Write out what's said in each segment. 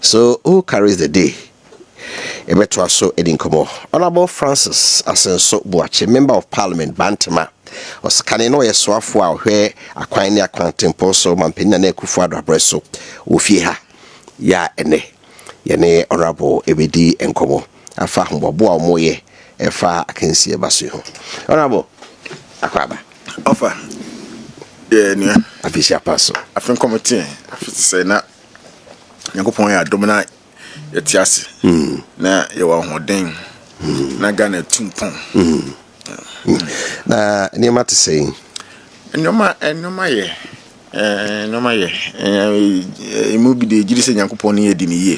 So who carries the day? Ebeto aso edin komo. Honorable Francis Asenso Boakye, Member of Parliament Bantama. Oskane no yesoafo a hwe akwan ne akwantempo so mampenya na ekufu adabreso ofie ha ya ene yene honorable ebedi enkomo afa mbobo a moye efa akansie baso ho. Honorable akwaba offer ni afisia paso afin committee afiti say na yankopon ya domina yetiase na ye wa hoden na Ghana tumpon na niema te say enoma ye imu bi de giri se yankopon ye di ni ye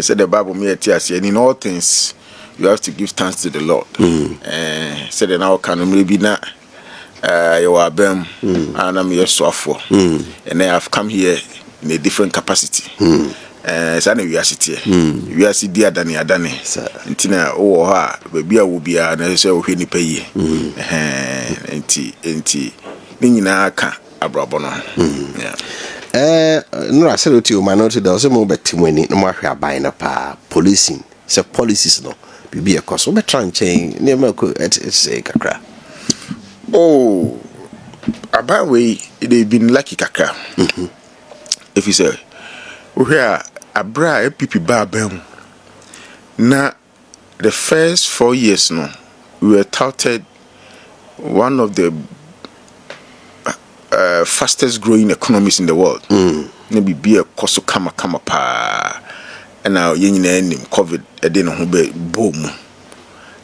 say the Bible me yetiase in all things you have to give thanks to the Lord say the now can maybe na you are bem and I'm your software and I have come here in a different capacity sana we are sitting we are sitting adani ntina o ha baby a wo bia na se o hwe ni paye enti ni nyina aka abrabo no no aseloti o manoti da so mo betimani no mahwe aban na pa policing se policies no bibi e koso be tranchen ne ma ko say kakra. Oh, about way they've been lucky kakra. If you say, we here abra EPP babem. Na the first 4 years no, we were touted one of the fastest growing economies in the world. Maybe be a koso kama pa. And now you know COVID didn't have boom.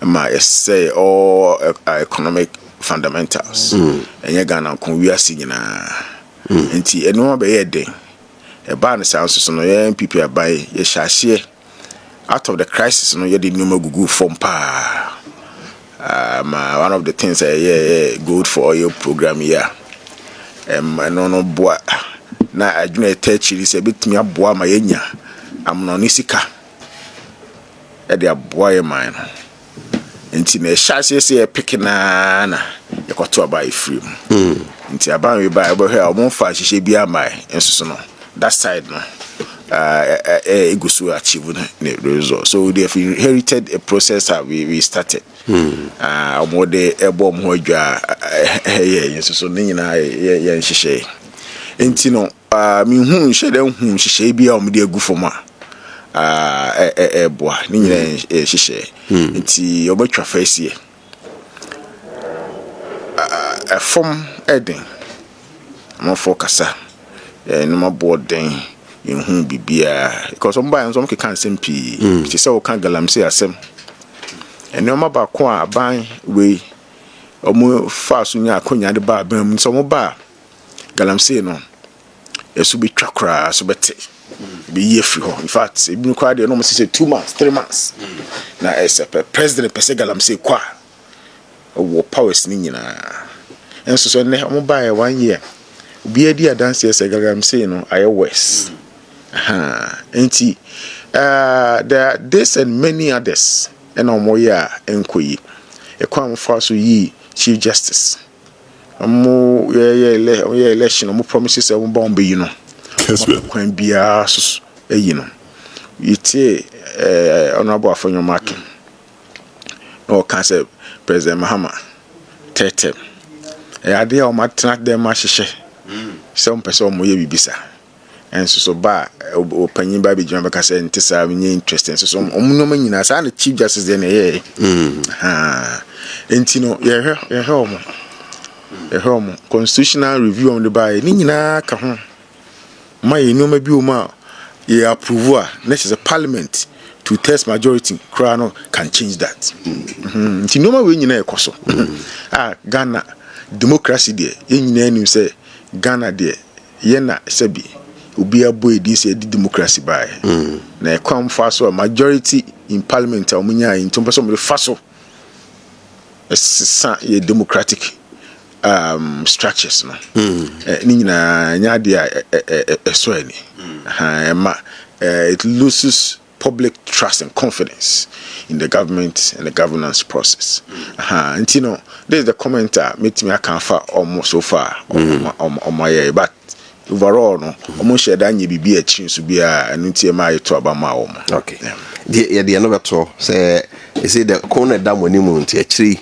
Ma say all economic fundamentals and you Ghana kon we are seeing nti eno be ye den e ba no sound so no ye MPP abai ye hyahye out of the crisis no ye de no magugu form pa one of the things good for oil program here no boa na adwuna etachiri se betumi aboa ma yenya amno ni sika e de aboa ye man no nti na hyase se picking na yekoto abai free nti aban we ba ebo he o fa hihye bia mai enso no that side no egusu achieve the result. So they have inherited a process that we started omode ebo mo adwa enso so ni nyina ye nhihye nti no mi hu nhye de hu nhihye bia o de agu foma boa ni nyina hihye nti obetwa face from Eden, I'm for Cassa, and my board then in whom be beer because I'm buying some can simply, she saw can't galam say as him. And no matter qua buying way or more fast when you are conya the bar, bam, some bar galam say no, it should be chakra, so better be ye free. In fact, it been quite almost say 2 months, 3 months. Now, as a president, Pesagalam say, qua or powers nina. And so ne mo buy 1 year be a dear dance yes I'm saying no I west enti there are this and many others and no more ya enkoyi e kwam fa so yi chief justice mo ye election mo promises e mo bomb yi no Kessben kwan bia so yi no yiti honorable afanyo mark no can say President Mahama Tete ade o matna dem ahihye some person mo ye bibisa enso so ba o panyin ba be djuma be ka say ntisa me interest enso so omuno manyina sa na chief justice dey na ye entino ye homo constitutional review on the by ni nyina ka ho mai no ma bi o ma ye approve a next parliament to test majority crown can change that ntino ma we nyina e koso Ghana democracy there nyina anim say Ghana there ye na sebi obi aboy this democracy by na come fast so majority in parliament omunya in to person faso ye democratic structures no ni nyina nya dia so ani it loses public trust and confidence in the government and the governance process. And you know, there's the commenter meet me I can almost so far on my but overall no omo share da nye bibi a chin so bia anu tie ma yeto aba ma wo mo. Okay. The no beto say you see the corner dam oni mu nti achiri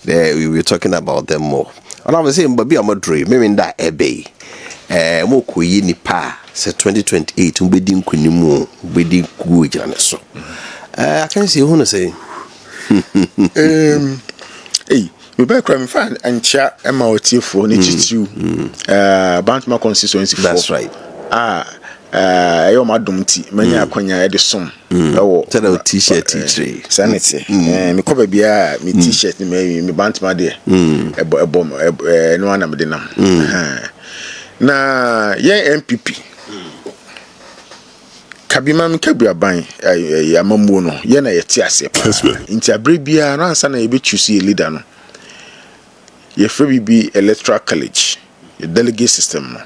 we were talking about them more. And I was saying baby amadre me that ebe mo koyi nipa say 2028 mbedi nkunimu mbedi ku ejane so. I can see who no say we be crime fan ancha ema otiefo ni chichiu Bantama constituency. That's right. Ayo madum ti manya akonya e de som ewo tell the t-shirt teacher sanity me ko ba bia me t-shirt me Bantama de ebo no ana me de nam na ye MPP kabima me kabua ban amamu no ye na ye ti ase pa nti abre bia no ansa na ye be choose leader no ye free be electoral college the delegate system no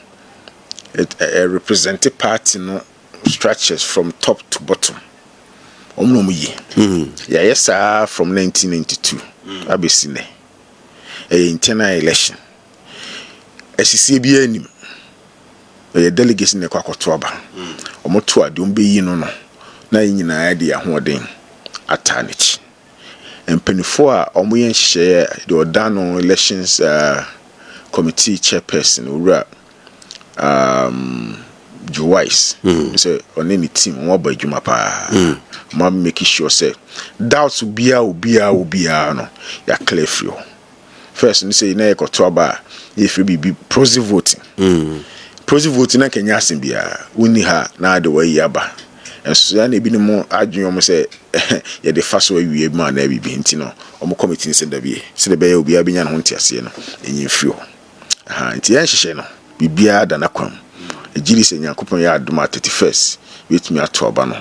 it represented party no structures from top to bottom omno yi yes from 1992 abesine internal election esisi bia anim delegates ne kwakoto aba omoto ade ombe yi no na nyina de ahoden atanichi empenifo a omoyen hye the Odano elections committee chairperson owura Joyce say on any team won ba adwuma pa ma make sure say doubts ubia no ya clear free first ni say na ekoto aba if we be proxy voting na Kenya asimbia woni ha na de way aba enso ya na ebi ni mo adwon mo say ye de fa so awie ma na bibi nti no omo committee se da bie se de be ya obi abenya no ntiase no enyi free nti ya hyehyɛ no bibia da na kwam ejiri se Nyankopon ya adoma 31st wetumi ato aba no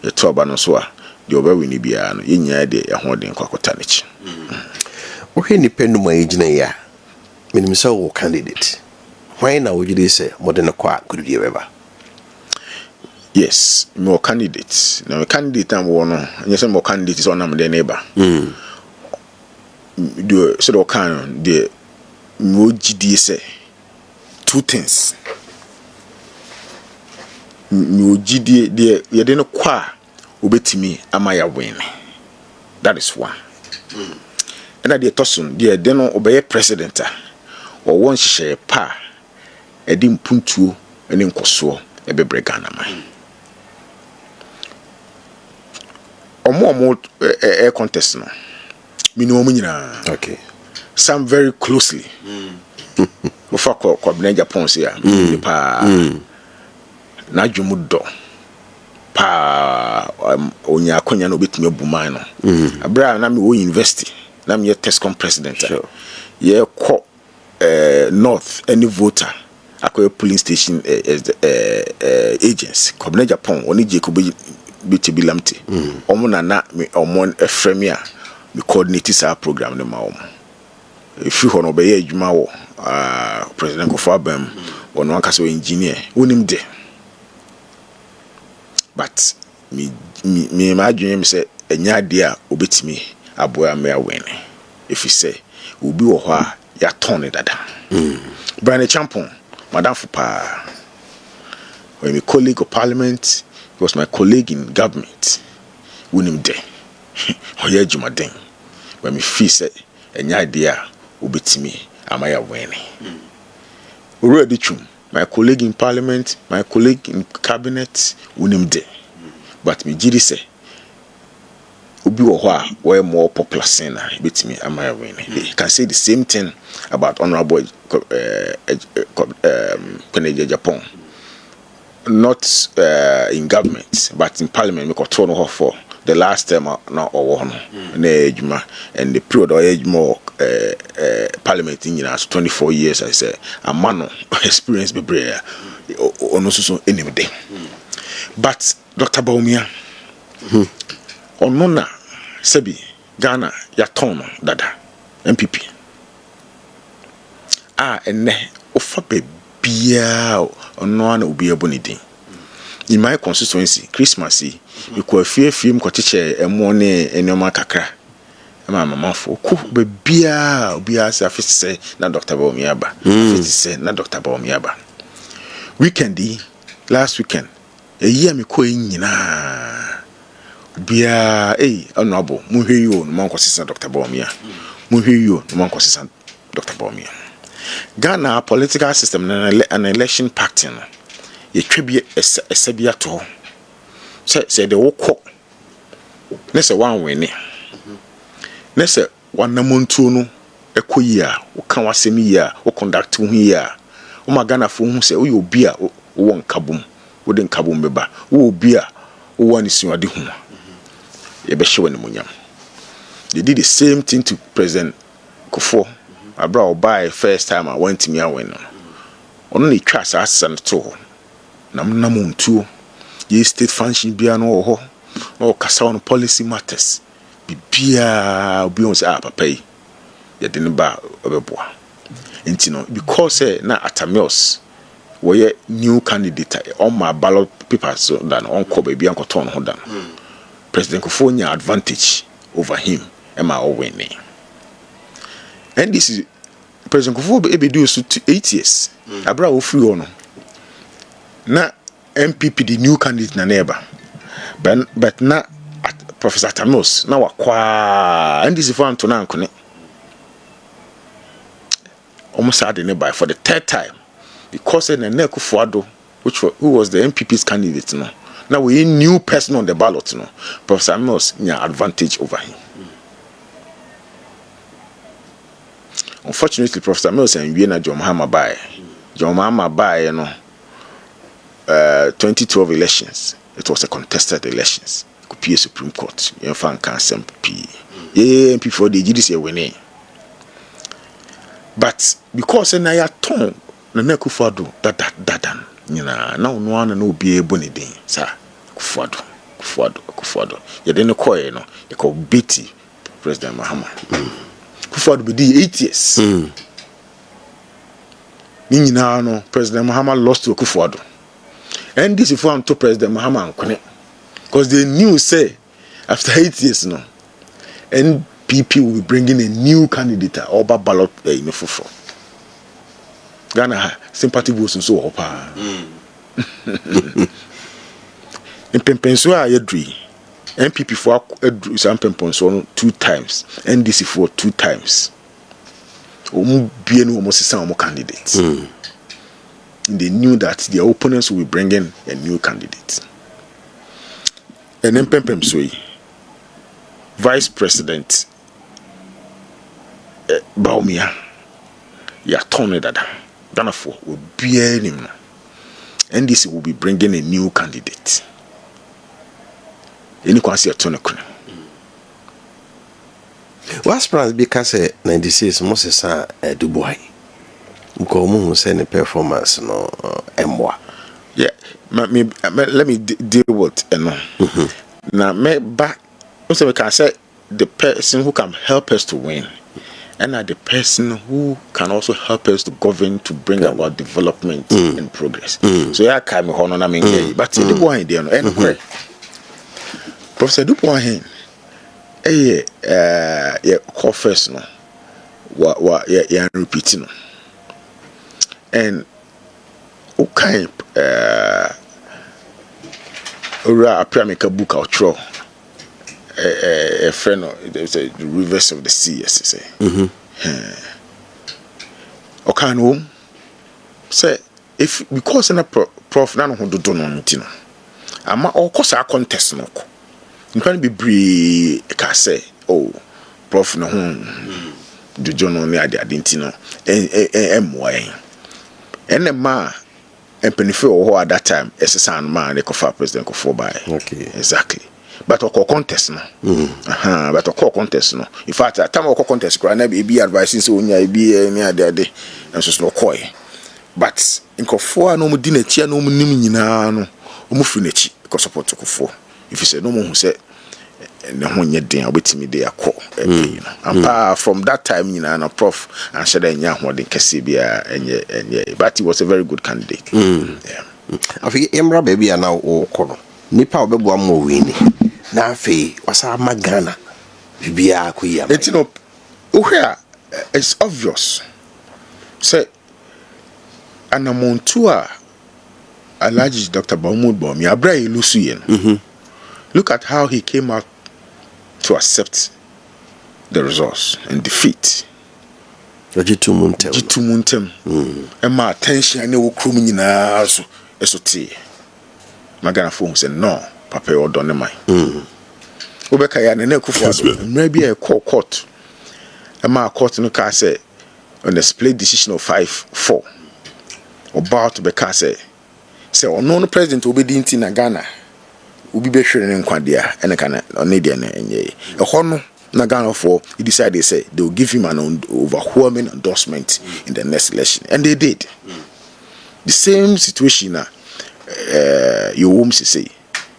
ye to aba no so a de obawe ni bia no yenya de ahoden kwakota nechi okay ni penu ma yigina ya minim say wo candidate why na wo jide say modern kwa kududi weba. Yes, more candidates. Now, candidate am one. Yes, more candidates on am the neighbor. Do so kind the mo GD say two things. Mo GD the you dey no kwa obetimi amaya win. That is one. And at the tosun the dey no obey president or one share pa edim puntuo ene nkoso ebebre Ghana man. Omo contest no minimum nyina okay some very closely ofa ko bna Japan se ya pa na dwumudo pa onya akonya no betumi abuman no abra na me wo university na me Kessben president ye ko north any voter akoye polling station agents ko bna Japan oni je ko BTB lamte omo na me omon efremi a me coordinate sa program ne ma omo if you hono be ye adwuma wo president Kofi Abam wono akase engineer wonim de but me imagine me say enya de a obetimi aboa me awene if you say obi wo ho a ya ton ne dada Brian Champon madam fupa when me colleague of parliament. He was my colleague in government. Wunim de. Oye jumaden. When me feel say any idea ubitimi amaya wene. Already chum. My colleague in parliament, my colleague in cabinet, wunim de. But me jiri say ubi wa where more popular sena ubitimi amaya wene. They can say the same thing about Honorable Kennedy Japan. Not in government, but in parliament. We got thrown off for the last term now or one, and the period of age more parliament in 24 years. I say a man experience be brave or no so any day. But Dr. Bawumia, on Nona Sebi Ghana Yatono Dada MPP. And ne ofa bia ono na obi abonidin in my constituency Christmas you ko afie m ko cheche emo ne enoma kakra ma mama fo ko bia obi asa afise na Dr. Bawumia ba afise na Dr. Bawumia ba last weekend a year me ko nyina bia honorable muhweyo no man kwasisa Dr. Bawumia muhweyo no man kwasisa Dr. Bawumia Ghana political system and election pact no ye twebie esabia to say the woko ne se wan wene ne se wanamontu no ekoyi a wo kan wasemi yi a wo conduct hu yi a wo magana fo hu se wo obi a wo nkabom wo de nkabom beba wo obi a wo wani suade hu ye be hye wani munyam. They did the same thing to President Kufo abra obai first time I went to me awin ono ne twa asase to nam ntuo ye state function bia no ho no kasa on policy matters bibia obi on say papa yi ye de ne ba obeboa enti no because na Atamios we new candidate on my ballot papers so that on ko ba bia nkoton ho dan President Kufo nya advantage over him am I winning. And this is President Kufo be do so 8 years abra wo free ono na MPP the new candidate na neighbor but na Professor Tamos na wakwa and this is for Antona Nkone almost had the by for the third time because in the Kufuado who was the MPP's candidate now we new person on the ballot Professor Tamos nya advantage over him. Unfortunately, Professor Mills and Vienna John Mahama by 2012 elections. It was a contested elections. Could be a Supreme Court. You fan can P. Yeah, before the GDC winning. But because I had torn the Nekufado that you know now no one no be able to sir Kufado. You didn't call you called BT President Mahama. Kufado be 8 years. No, President Mahama lost to Kufado. And this is to President Mahama because they knew say after 8 years NPP will be bringing a new candidate or ballot in the fufu. Ghana sympathy votes so opa. In Pempensua yedri. MPP for Sampempon 2 times, NDC for 2 times. Almost some candidates. They knew that their opponents will be bringing a new candidate. And then Pempensui, Vice President Bawumia, Tony Dada, Danafo will be him. NDC will be bringing a new candidate. Any quasi attorney. What's plans because 96 Moses Dubois. Ukomu send a performance no emwa. Yeah, let me deal with now me back so we can say the person who can help us to win and the person who can also help us to govern to bring about development and progress. So yeah, come on but the boy there no anyway. Professor Dubois call first no repeating and okay ora apramika book out throw a friend there's a rivers of the sea as say okay no say if because na prof na no do no ntino ama okosa contest no you can be bree ka say oh prof no jojo no ne ade ntino moy enema empenifo at that time SSN man they could President Kufo by okay exactly but a contest no but a contest no in fact at time of contest na be advising so nya be any ade and so no coy but in Kufo no mu di na chia no mu nim nyina no mu firi na chi because support Kufo if you say no mo hu say na ho nye den obetimi dey akọ and from that time you know prof and said enya ho den kese bia enye but he was a very good candidate. Yeah afi emra baby na o kono nipa obebo am wini na afi wasa magana bibia akoyi am it no where it's obvious say anamontu a Alhaji Dr. Bawumia, Abraye Lusuyen. Look at how he came out to accept the results and defeat. Jitu Muntem. And my attention, I know Krumi na so esote. Magana phone said, no, Papa, or don't mind. Obeka ya nene kufu maybe a court. And my court no car say on the split decision of 5-4. About to be say no president will be dinti na Ghana. Ubi be sure in Kwadia and a kind of Canadian and a honor. Nagano for he decided they will give him an overwhelming endorsement in the next election, and they did. The same situation you won't say,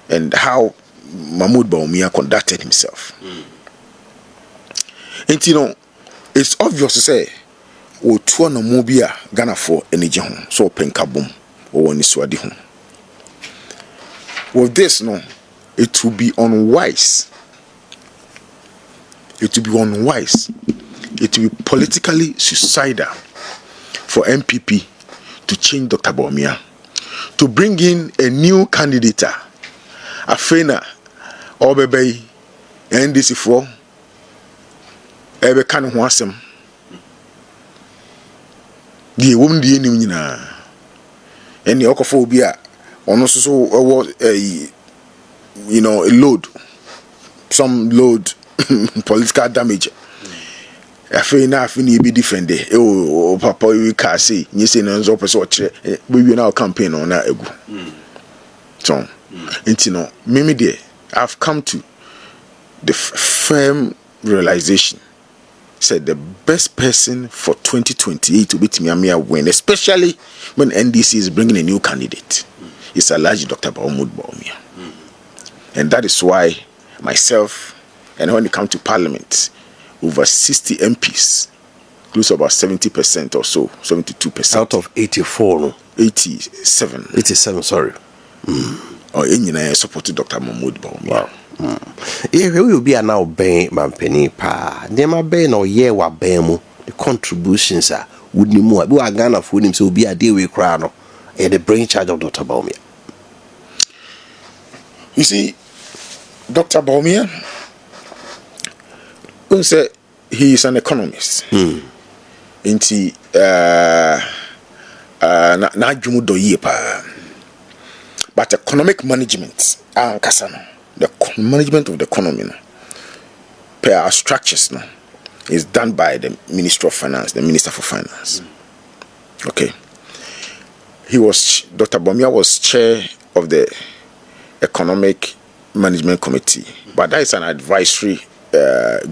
and how Mahmoud Bawumia conducted himself. And it's obvious to say, o tuo no mobia Ghana for energy home, so penkabum or niswadi home. With this, no, it will be unwise. It will be unwise. It will be politically suicidal for MPP to change Dr. Bawumia, to bring in a new candidate, Afena, Obebe, NDC4, Ebe Kanu Wasem. The woman, the enemy, and the Okophobia, on also a load, some load. Political damage. I feel now be different day. Oh, Papa, we can say you say no opposite. We will now campaign on that ego. So, Mimi there, I've come to the firm realization. Said the best person for 2028 to beat me win, especially when NDC is bringing a new candidate. It's Alhaji Dr. Bawumia, and that is why myself. And when it comes to Parliament, over 60 MPs, close to about 70% or so, 72%. Out of 84, no? 87. 87, sorry. Or any supported Dr. Mahmoud Bawumia. Wow. Yeah, we will be a now ben mampeni pa. Nema ben or ye wa bemu. The contributions are would ni more. We are Ghana for him, so be a deal with crown. The brain charge of Dr. Bawumia. You see, Dr. Bawumia, say he is an economist. Inti na jumu do yepa. But economic management, the management of the economy, per our structures, is done by the Minister of Finance, the Minister for Finance. Okay. Dr. Bawumia was chair of the Economic Management Committee, but that is an advisory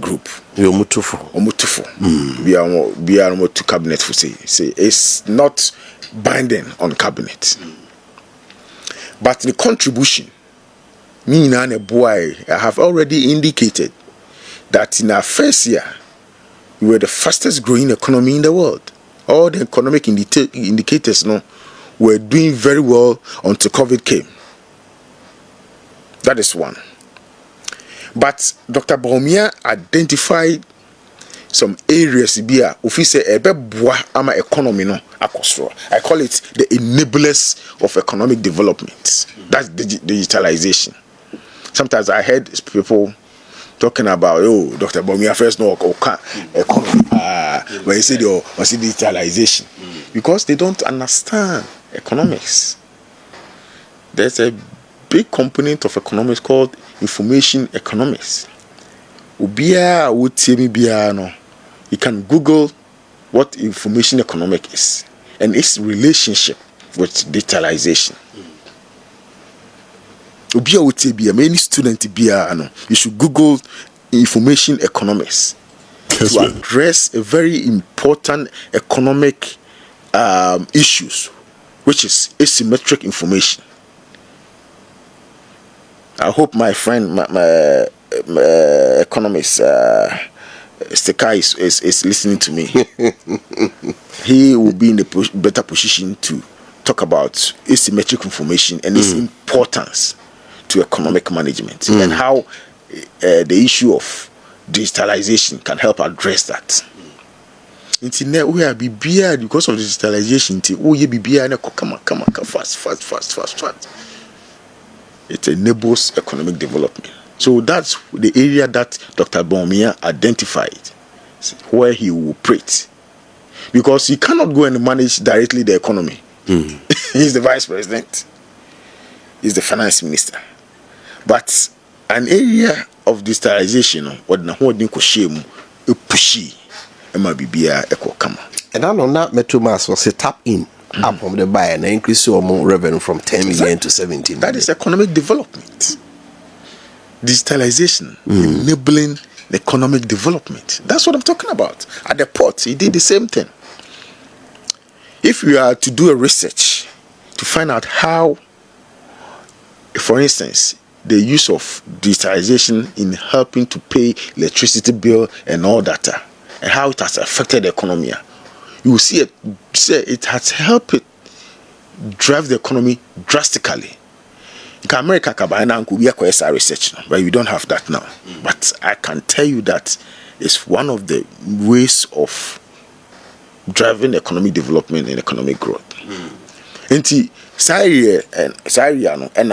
group. Omutufo. We are to cabinet for say it's not binding on cabinet. But the contribution, me and a boy, I have already indicated that in our first year we were the fastest growing economy in the world. All the economic indicators were doing very well until COVID came. That is one. But Dr. Bawumia identified some areas here. Officer ama economy akosro. I call it the enablers of economic development. That's digitalization. Sometimes I heard people talking about Dr. Bawumia first economy. When he said digitalization, because they don't understand economics. There's a big component of economics called information economics. Ubia would tell me you can Google what information economic is and its relationship with digitalization. Ubia would tell me many students you should Google information economics to address a very important economic issues, which is asymmetric information. I hope my friend, my economist, Steka is listening to me. He will be in the better position to talk about asymmetric information and its importance to economic management and how the issue of digitalization can help address that. Inti ne we are bibia because of the digitalization. Inti ye bibia ne come fast. It enables economic development. So that's the area that Dr. Bawumia identified where he will operate. Because he cannot go and manage directly the economy. He's the vice president. He's the finance minister. But an area of digitalization, what na ho din ko shemu e pushi e ma bibia e ko kama. And I know that Metromas was a tap in up from the buy and increase your revenue from 10 million to 17 million. That is economic development. Digitalization, enabling economic development. That's what I'm talking about. At the port, he did the same thing. If you are to do a research to find out how, for instance, the use of digitalization in helping to pay electricity bill and all that, and how it has affected the economy, you will see it has helped it drive the economy drastically. In America, we have research, but we don't have that now. But I can tell you that it's one of the ways of driving economic development and economic growth. Enti Saria and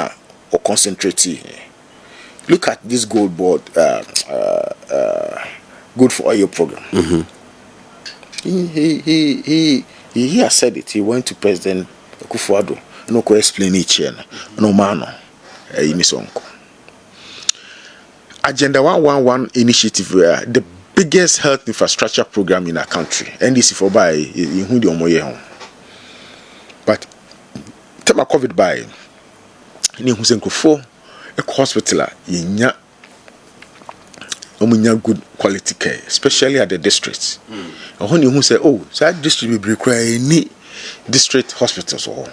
or concentrate. Look at this gold board, good for oil program. He has said it. He went to President Akufo-Addo. No ko explain it here. No man. Agenda 111 initiative, the biggest health infrastructure program in our country. NDC for by in who the omoye hon. But take my COVID by in who's in Kufo a hospital yinya good quality care, especially at the districts. And when you say, oh, so that district will require any district hospitals or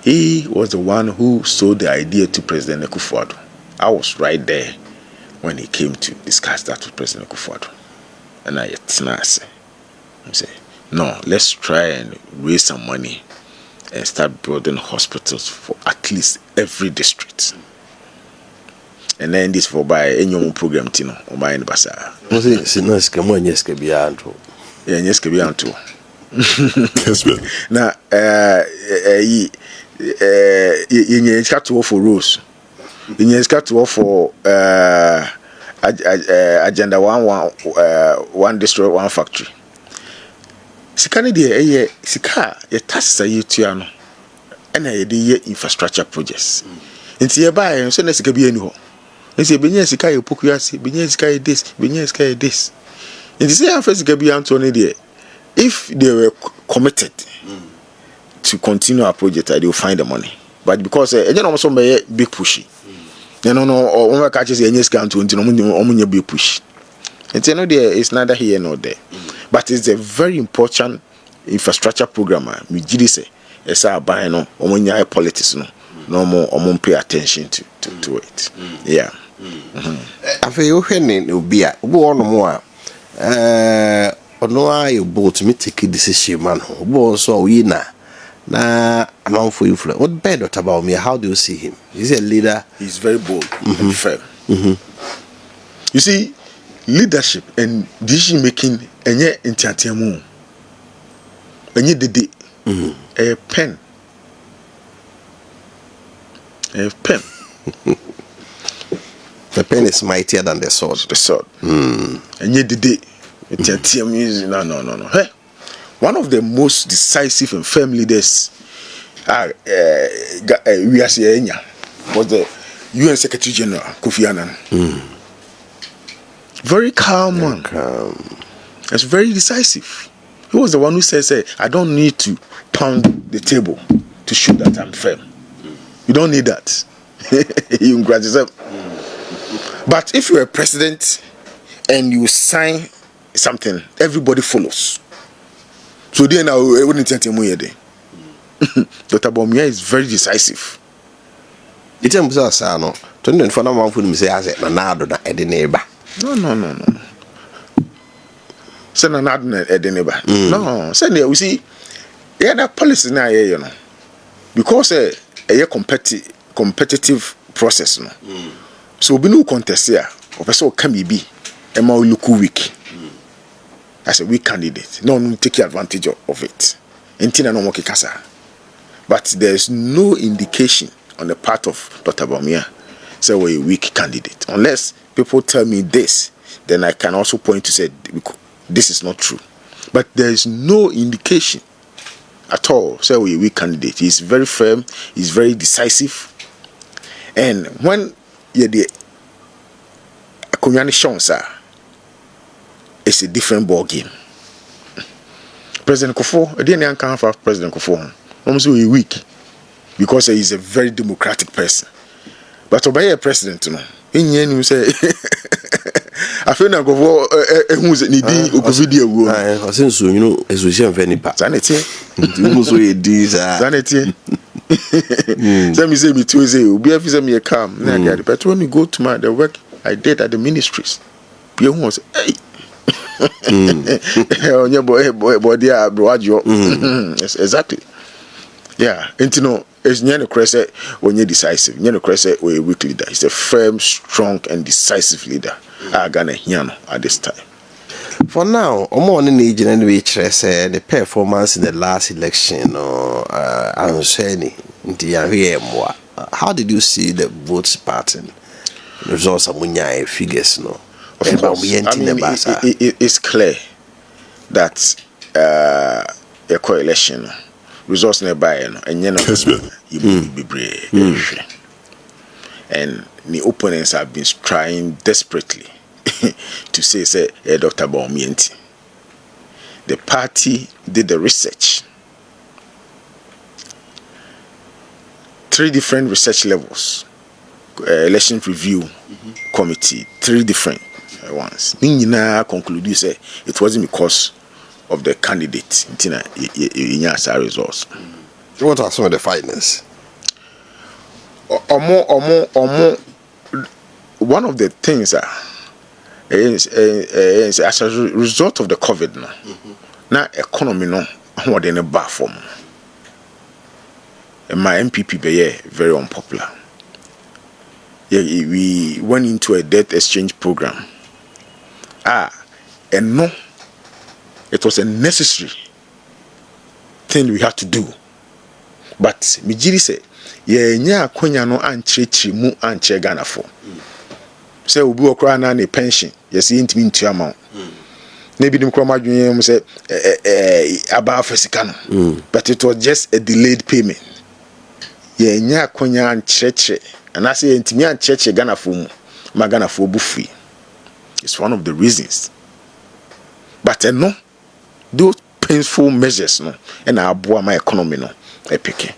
he was the one who sold the idea to President Akufo-Addo. I was right there when he came to discuss that with President Akufo-Addo. And I say, no, let's try and raise some money and start building hospitals for at least every district. And then this for by any program, Tino, or by any basa. Now, you got to offer rules. You got to offer agenda one district, one factory. Sikani de sika ye tasa ye tuano. And I did infrastructure projects. Inti ye buy so na sika bi eni ho. Nti benye sika ye pokuase, benye sika ye this, benye sika ye this. Inti say after sika bi anto ne de, if they were committed to continue our project, they will find the money. But because you know some big pushy. You know or when catches any scan to no big push. And you know there is neither here nor there. But it's a very important infrastructure program. We did say it's our buy no omunya politics no more pay attention to it. Yeah. Afi yo hwene obi a obo ono mo a ono ayo boat me take decision man obo so we na amount influence. What bad Dr. Bawumia, how do you see him? He's a leader. He's very bold and firm. You see, leadership and decision making enye entiatiamu enye dede a pen the pen is mightier than the sword. Enye dede entiatiamu no hey, one of the most decisive and firm leaders we are saying was the UN Secretary General Kofi Annan. Very calm man. It's very decisive. He was the one who says, I don't need to pound the table to show that I'm firm. You don't need that. You graduate. But if you're a president and you sign something, everybody follows. So then I wouldn't tell you Dr. Bawumia is very decisive. It's a no. Don't for no one who say as a nado na edeneba. No. Say na nado na edeneba. No, say we see that policy na you know. Because a competitive process no. So we no contest here. O person can be e ma look weak. as a weak candidate. No one take advantage of it. But there's no indication on the part of Dr. Bawumia say we're a weak candidate. Unless people tell me this, then I can also point to say this is not true. But there is no indication at all say we're a weak candidate. He's very firm, he's very decisive. And when you're the communication, sir, it's a different ball game. President Kofo, I didn't count for President Kofo. Almost a week because he's a very democratic person. But obey a president, you know. In the end, you say, I feel like who's it need video. I sense you know, as we say, very bad. Sanity. Sanity. Let me say, me too. Say, be me a calm. But when you go to the work I did at the ministries, people was hey. On your boy, exactly. Yeah, and you know, it's Nyano Krese when you're decisive. Nyano Krese or a weak leader. He's a firm, strong, and decisive leader. Ghana Nyano at this time. For now, on the anyway, the performance in the last election, I'm saying, how did you see the votes pattern? Results of Munya figures, no. Of course, I mean, it's clear that a coalition results nearby and Kessben. And the opponents have been trying desperately to say Dr. Bawumia. The party did the research, 3 different research levels, election review committee, 3 different ones. Nina concluded say it wasn't because of the candidate in results. What are some of the findings? One of the things is as a result of the COVID now economy no how they in bar form. And my MPP be very unpopular. Yeah, we went into a debt exchange program. And no, it was a necessary thing we had to do. But Mijiri said, nya akonya no anchrechi mu anche Ghana for. Say obi okra na ne pension, yes intimi ntu amount. Na bi dim kro madwen say aba fasika no. But it was just a delayed payment. Nya akonya anchrechi, and I say intimi anchrechi Ghana for mu, ma Ghana for bu free. It's one of the reasons. But no, those painful measures no, and our boy my economy no, epic.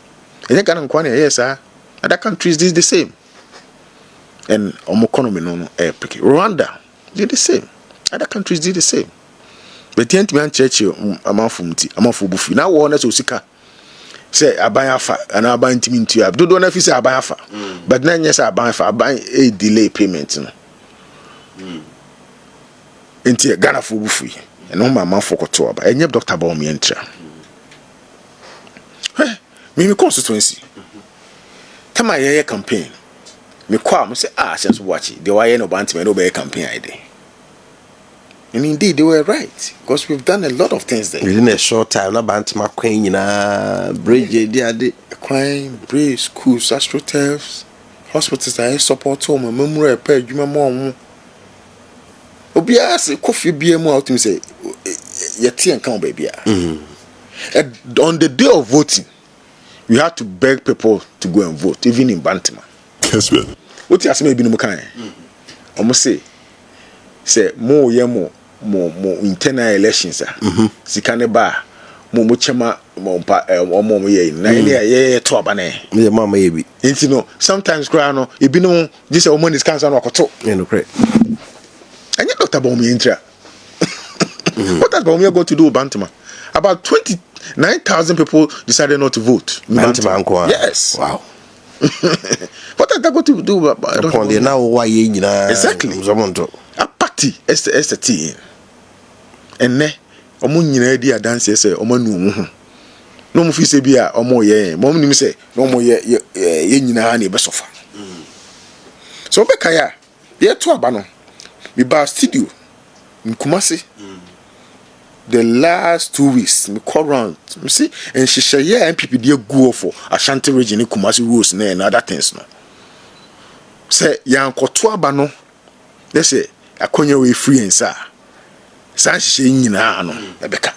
And yes, other countries did the same. And economy no epic. Rwanda did the same. Other countries did the same. But the anti-man church amount from buffy. Now one is Osika. Say abayafa and I buy intimate you. Do don't know if you say abayafa. But then yes, I buy a delay payment. Into Ghana for buffy. And no my man for Kotoa. And yet Dr. Bawumia. Me constituency. Time I campaign. Me kwa say since watch it. They were no Bantama no be campaign idea. And indeed they were right because we've done a lot of things there. Within a short time, na Bantama Queen na bridge dia Queen, bridge, schools, astroturfs, hospitals that support home, memory repair, juma mo. Obia say coffee be mo out me say yeti and come baby. On the day of voting, we had to beg people to go and vote, even in Bantama. Kessben. What you ask me be no kind? Almost say more internal elections. Sikane ba mo chema mo ye na ye to abane. Me mama ye bi. You know, sometimes cry no e bi no this woman is cancer no akoto. Yeah, no correct. And you Dr. Bawumia. What does Bawumia go to do with Bantama? About 29,000 people decided not to vote. Bantama. Yes. Wow. What does that got to do with Bantama? Exactly. A party ST. And ne omo nyina di adanse say omo nu ho. No mo fi se bia omo ye. Mo nim say no mo ye nyina ha na e be sofa. So be kaya ye to aba no. Bi ba studio. Nkumase. the last 2 weeks, me call round. Me see, and she say, yeah, MPP dey go for Ashanti region, Kumasi rules, and other things. No, say, yan koto abano. They say, akonya we free and sa. San she nyina ano, ebeka.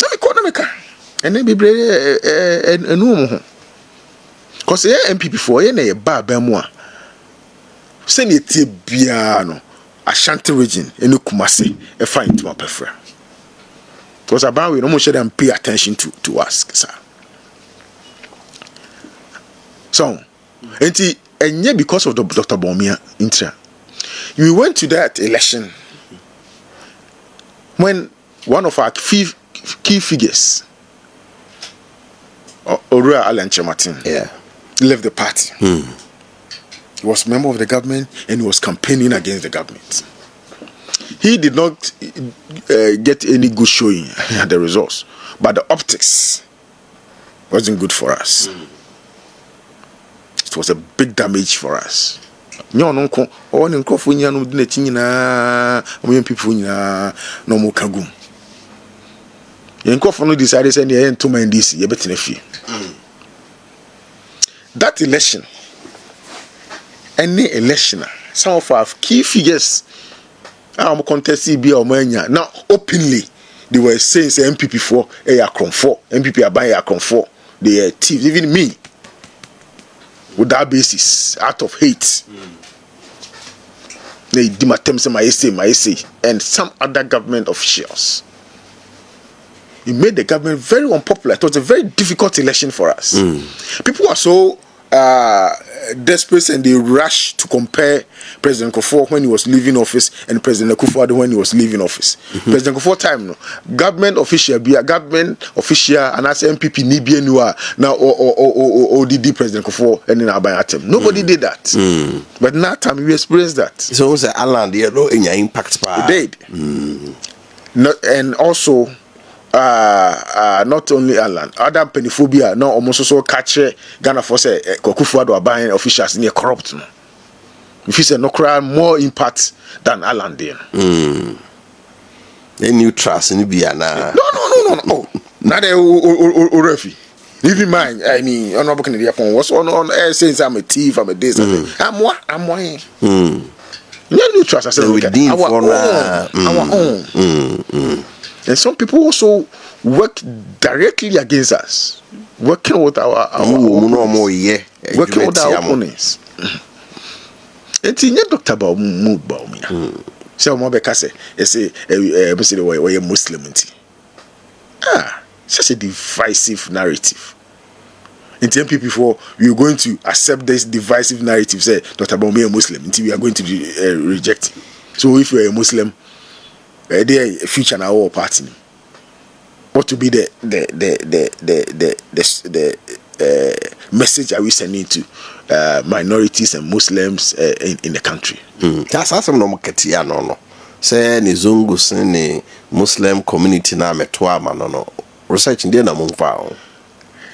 Na me call na meka. And then be brave, no. Cause MPP for ye na ye ba bemwa. Send it to Biano, Ashanti region, in Kumasi, a fine to my prefer. It was about we almost shouldn't pay attention to us, sir. So, and yet because of the Dr. Bawumia intra, we went to that election when one of our key figures, Orua Alan Martin, left the party. He was a member of the government and he was campaigning against the government. He did not get any good showing at the results, but the optics wasn't good for us. It was a big damage for us. No people decided to send the end to my DC. That election, any election, some of our key figures, I'm contesting be now openly they were saying say MPP for a crown 4, MPP are buying a crown 4. They are thieves, even me, with that basis, out of hate. They did my terms my essay, and some other government officials. It made the government very unpopular. It was a very difficult election for us. People were so desperate and they rushed to compare President Kufuor when he was leaving office and President Kufuor when he was leaving office. President Kufuor time, no, government official and as MPP Nibia now or ODD President Kufuor and then Abayatem. Nobody did that. But now time we experienced that. So was the Alan there no in your impact it did. And also not only Alan, other peniphobia, no almost also catch Ghana for say Kufuor are buying officials near corrupt. If you say no cry more impact than Alan there. Then you trust in Biana. No. Not a Urefi. Even mine, I mean, I'm not looking at the phone. What's on air saying I'm a thief, I'm a this, I'm one. You trust us. Our own. And some people also work directly against us, working with our opponents. And Dr. Bawumia. So Mobeka say, we're Muslim. Such a divisive narrative. In MPP before we are going to accept this divisive narrative, say Dr. Bawumia Muslim, until we are going to reject it. So if you are a Muslim, there a future in our party. What to be the message are we sending to minorities and Muslims in the country? That's awesome. No marketia no. Say ni zungu ni Muslim community na metwa no. Research ndiye na mumfa.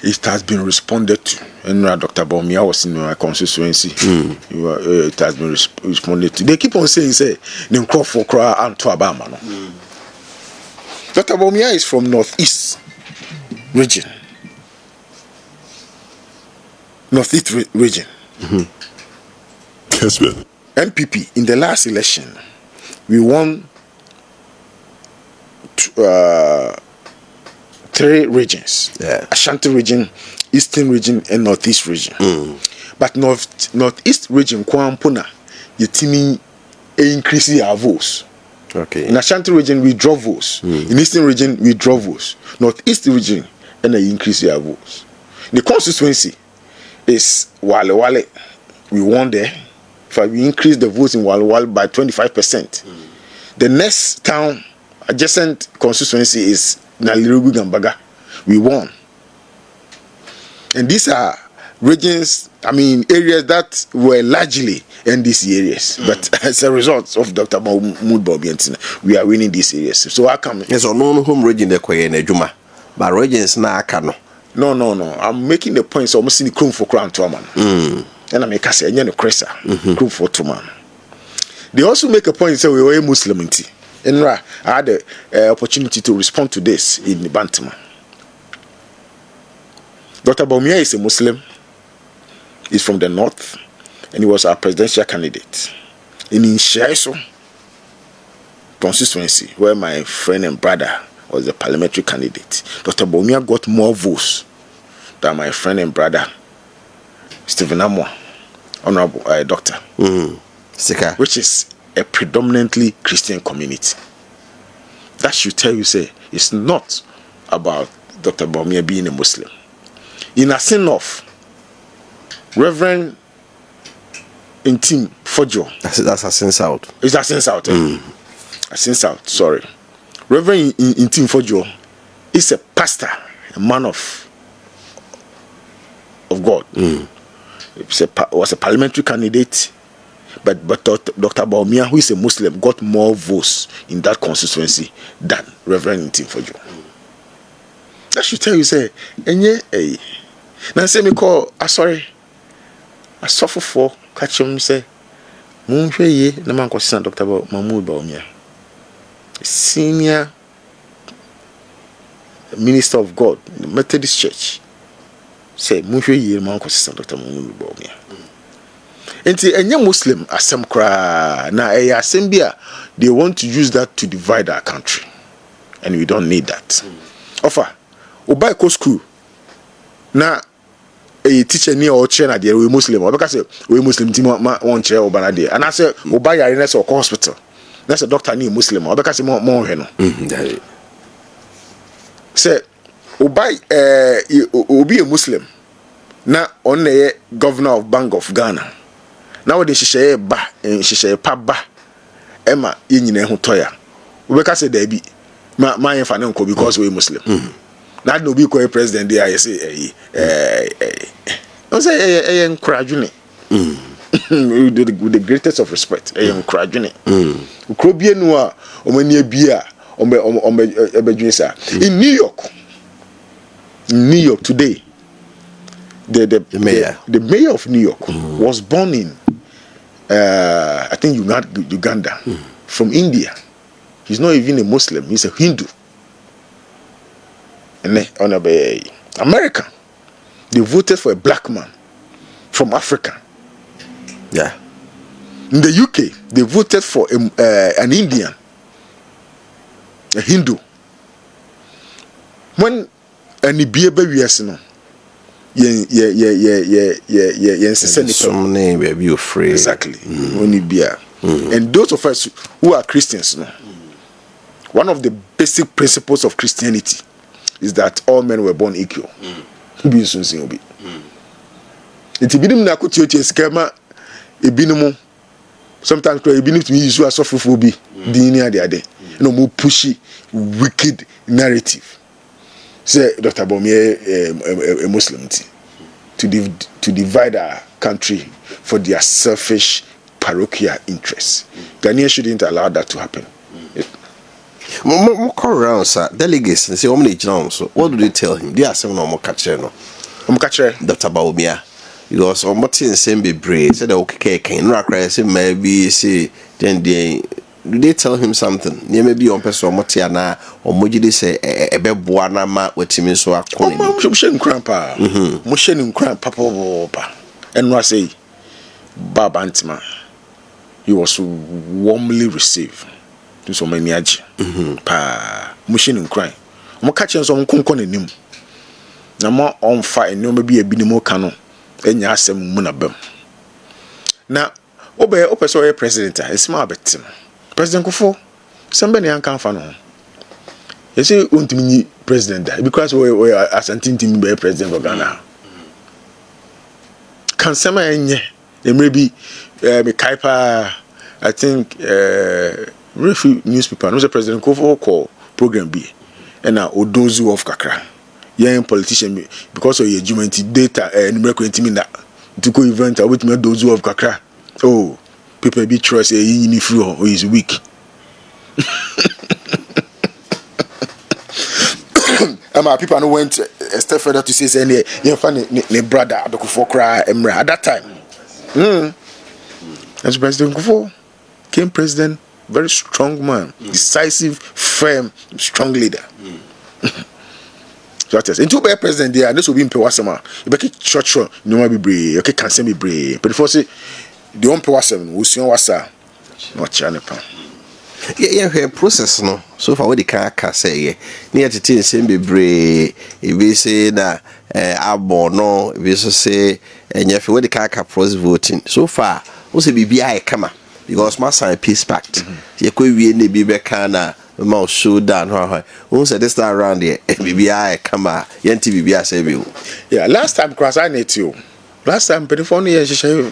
It has been responded to. And Dr. Bawumia was in my constituency. It has been responded to. They keep on saying, say, Ninkro for Kra and to Abama. Dr. Bawumia is from Northeast region. Northeast region. Kessben. MPP, in the last election, we won 3 regions. Ashanti region, Eastern region, and Northeast region. But Northeast region, Kwampuna, Yetimi increase our votes. Okay. In Ashanti region, we draw votes. In Eastern region, we draw votes. Northeast region, and they increase our votes. The constituency is Wale Wale. We won there. If we increase the votes in Wale Wale by 25%. The next town adjacent constituency is Nalirugu Gambaga. We won. And these are regions, areas that were largely NDC areas. But as a result of Dr. Bawumia, we are winning these areas. So how come? Yes, or no home region de Koyene Juma. But regions na kano. No. I'm making the point so almost in the crew for crown to a man. And I make us say, Cressa, crew for 2 man. They also make a point say we were a Muslim. I had the opportunity to respond to this in Bantama. Dr. Bawumia is a Muslim. He's from the north, and he was our presidential candidate in Inshaiso constituency, where my friend and brother was the parliamentary candidate. Dr. Bawumia got more votes than my friend and brother Stephen Amwa, honorable doctor, which is a predominantly Christian community. That should tell you, say, it's not about Dr. Bawumia being a Muslim. In a sin of Reverend Intim Fojo. That's Asenso out. It's Asenso out. Asenso out, sorry. Reverend Intim Fojo is a pastor, a man of God. Was a parliamentary candidate, but Dr. Bawumia, who is a Muslim, got more votes in that constituency than Reverend Intim Fojo. That should tell you, say, now say me call, sorry, I suffer for catch him, say, Munhwe ye, na man consistent Dr. Mahmoud Bawumia, senior minister of God in the Methodist Church. Say, Munhwe ye, man consistent Dr. Mahmoud Bawumia. Enti enye Muslim asem kra na asem bia, they want to use that to divide our country, and we don't need that. Offer obai ko school na a teacher near or chair na we Muslim, or because we Muslim team one chair or banade, and I say obai yariness or hospital. That's a doctor near Muslim, or because more no. Say obai obi a Muslim na on the governor of Bank of Ghana. Now they share ba and share paba Emma yinine ho toya. Obeka say there be my fan because we Muslim. Now no be ko president there I say I say encouraging with the greatest of respect encouraging ukrobie no a omani bia in New York today the mayor of New York was born in I think Uganda from India. He's not even a Muslim, he's a Hindu. And America, they voted for a black man from Africa. Yeah. In the UK, they voted for an Indian, a Hindu. When any beer baby no, some name baby you free. Exactly. When you beer. And those of us who are Christians, no, one of the basic principles of Christianity is that all men were born equal. Be soon sing obi. It binim na kotioche skema ebinumu. Sometimes ebinim to me issue as sofophobia. Dini ade. No more pushy, wicked narrative. Say Dr. Bawumia a Muslim to divide our country for their selfish parochial interests. Ghanaians shouldn't allow that to happen. More around, sir. Delegates and say, so what do they tell him? They are saying, no more catcher, no. Dr. Bawumia. Because on what in same be brave, said, okay, can rock rice, maybe say, then they. Do they tell him something? You may be on person or Motiana or Mojidi say a bebuana ma with him so a calling. Mushin Crampa, Mushin Cramp Papa, and I say, Bantama. He was warmly received to so many age. Pa Mushin crying. I'm catching some concon in him. No more on fire, no maybe a binimo canon, and yasem munabem. Now, obey a president, a small bit. President Kufo, somebody can fan. You say, won't mean president because we are assenting to be president of Ghana. Can someone maybe Kaipa, I think, Refu newspaper, no, the President Kufo call program B, and now Odozu of Kakra, young politician because of your humanity data and numerical intimate to go event with me Odozu of Kakra. Oh. People be trust in flu or is weak. My people no went a step further to say any your funny brother Abekufo cry at that time. As President Kufo came President very strong man, decisive, firm, strong leader. So that is. Into be president there, this will be in Pewasama. You be church, no one be brave. Okay, can say me brave. But before say the one Pewasam, we see wasa. No chanepa. Yeah, process no. So far, what the car say, near to teen same be brave. If we say that, abo no, if we say, and if what the car process voting. So far, what's a BBI come because my son peace pact. You could be in the BBI mouth show down. Who said this time around here? BBI come Yanti BBI say you. Yeah, last time cross I need you. Last time, but if only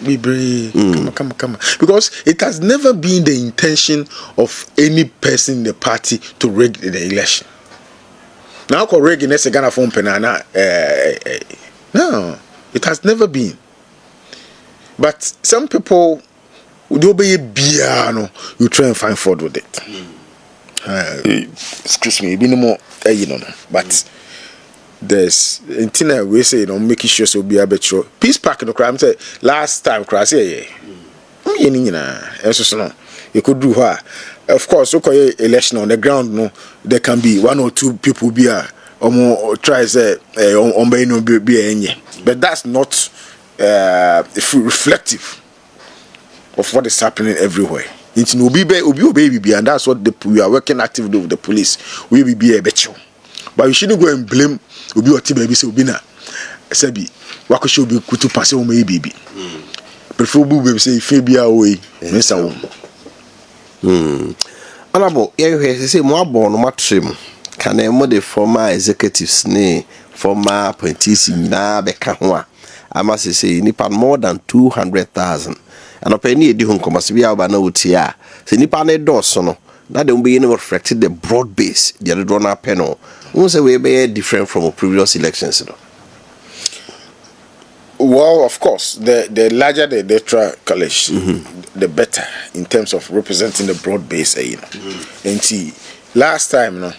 be brave. Come. Because it has never been the intention of any person in the party to rig the election. Now, rig in this Ghana phone penana. No, it has never been. But some people would obey piano. You try and find fault with it. Excuse me, be no more, but. There's intina we say making sure so be a bit sure. Peace pack no crime say last time cross you could do her. Of course, okay, election on the ground no there can be one or two people be or more try say but that's not reflective of what is happening everywhere. It's no baby and that's what we are working actively with the police. We will be a bit sure. But you shouldn't go and blame Obi Oti baby say Obi na Sebi wako show be kutu pass o me baby. Prefer baby say ife bia o yi mensa wo. Honorable, you say mo abon no matrim. Can mo the former executives ne former appointees nyina be ka ho a ama say nipa more than 200,000. And openi edi ho nkomase bia ba na wuti a. Say nipa na doso no that they will be reflected the broad base the other drawn up panel. Won't say we be different from previous elections, you know? Well, of course, the larger the electoral college, the better in terms of representing the broad base, And see, last time, I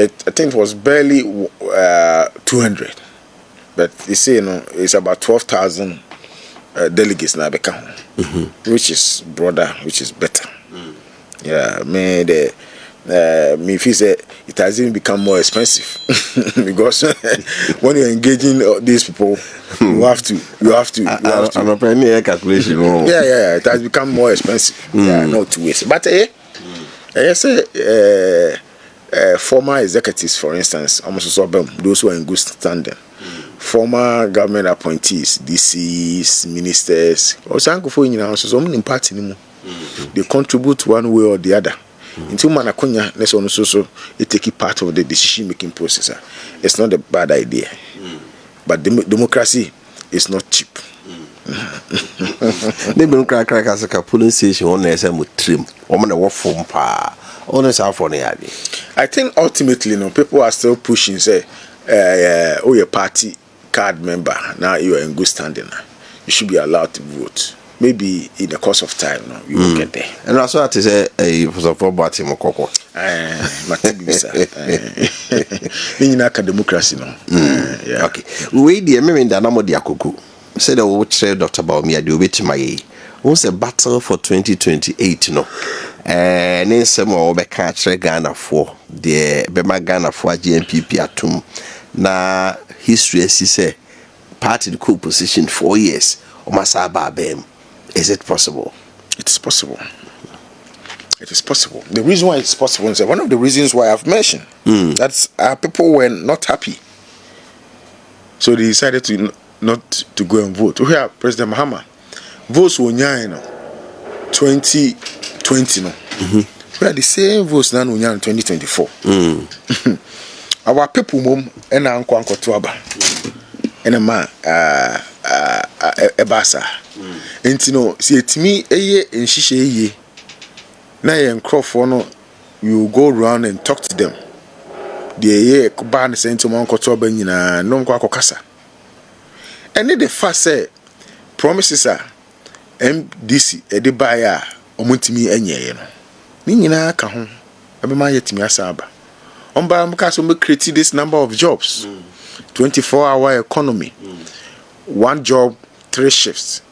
think it was barely 200, but you see, it's about 12,000 delegates now become, which is broader, which is better. Yeah, me feel say it has even become more expensive because when you're engaging these people, you have to. I'm a penny calculation. Yeah, it has become more expensive. Yeah, not to waste. But I say former executives, for instance, almost all of them, those who are in good standing. Former government appointees, DCs, ministers, or some in party anymore. They contribute one way or the other. Until Manakonya, let's also take part of the decision making process. It's not a bad idea. But democracy is not cheap. They been crack as a polling station on SM trim. Woman a work from pa. Honest how funny I think ultimately, people are still pushing, say, you're a party card member, now you are in good standing. You should be allowed to vote. Maybe in the course of time, you will get there. And also, that is a Bantama Mokoko. Democracy, yeah. Okay. We the American Danamo Diakuku said the old Dr. Bawumia do wait my what's a battle for 2028, and some more be catch Ghana for the Bema Ghana for GNPP atum. Na history say party the cool position 4 years. Omasaba bem. Is it possible? It is possible. It is possible. The reason why it's possible is one of the reasons why I've mentioned that people were not happy, so they decided to not to go and vote. We have President Mahama votes were 2020 we are the same votes now in 2024. Our people mom and uncle to Aba and a man ebasa enti see it me eye nshishe eye na ye nkrofo no you go around and talk to them the eye ba na sentiment uncle to Aba nyina no nkwa akokasa and the fact say promises are MDC e de buy a omontimi anyeye no ni nyina ka ho ebe ma yetimi asaba omba mka so me create this number of jobs 24-hour economy 1 job 3 shifts.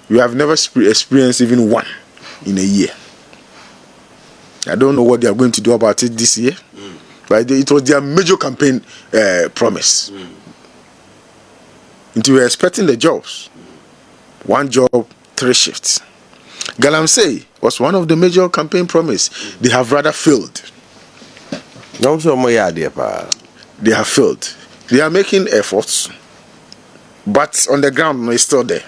You have never experienced even one in a year. I don't know what they are going to do about it this year. But it was their major campaign promise. And we were expecting the jobs. 1 job, 3 shifts. Galamsey was one of the major campaign promise. They have rather failed. No, so my idea, They have failed. They are making efforts, but on the ground, it's still there.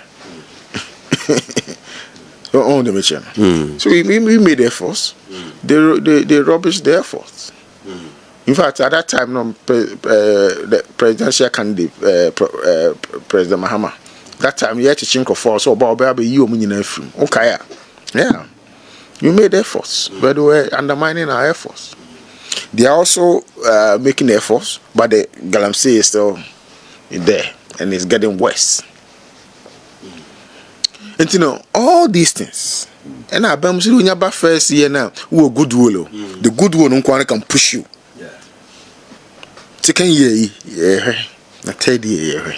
On the mission. So we made efforts. They rubbished the efforts. In fact, at that time, the presidential candidate, President Mahama, that time, he had to think of us, so about you, okay, yeah. We made efforts, but they were undermining our efforts. They are also making efforts, but the Galamsey is still there, and it's getting worse. And you know, all these things, and I bet you when first year now, we goodwill. The goodwill can push you. Second year, the third year,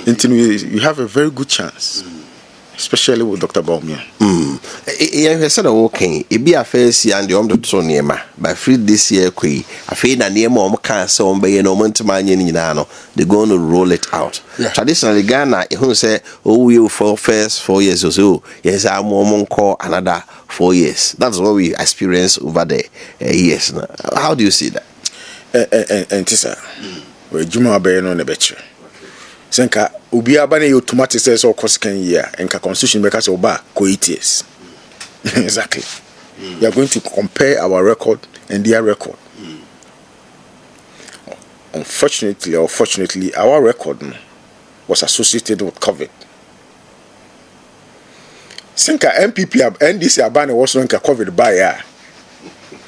and you have a very good chance, especially with Dr. Bawumia. I said, okay, it be a first year and the to Sonema, by free this year, I feel that near more cancer on by no Montemanian in Nano, they're going to roll it out. Traditionally, Ghana, who say, oh, you for first 4 years or so, yes, I'm more call another 4 years. That's what we experience over the years. How do you see that? And Tissa, where Juma Bayan on the betcher. Senka, Ubi Abane, your tomato says or Coscan year, and constitution makers oba coitiers. Exactly. We are going to compare our record and their record. Unfortunately or fortunately, our record was associated with COVID. Senka MPP and this Abane was when COVID by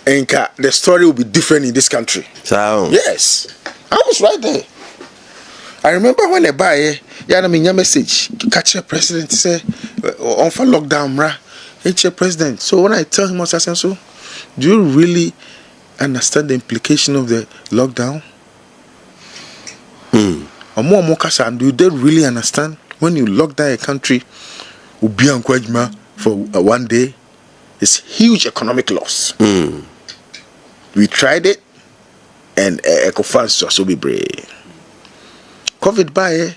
and the story will be different in this country. So yes, I was right there. I remember when I buy a message to catch a president say on for lockdown, president. So when I tell him, Hon Asenso, do you really understand the implication of the lockdown? Do they really understand when you lock down a country for 1 day? It's huge economic loss. We tried it, and Ecofans was so brave. COVID by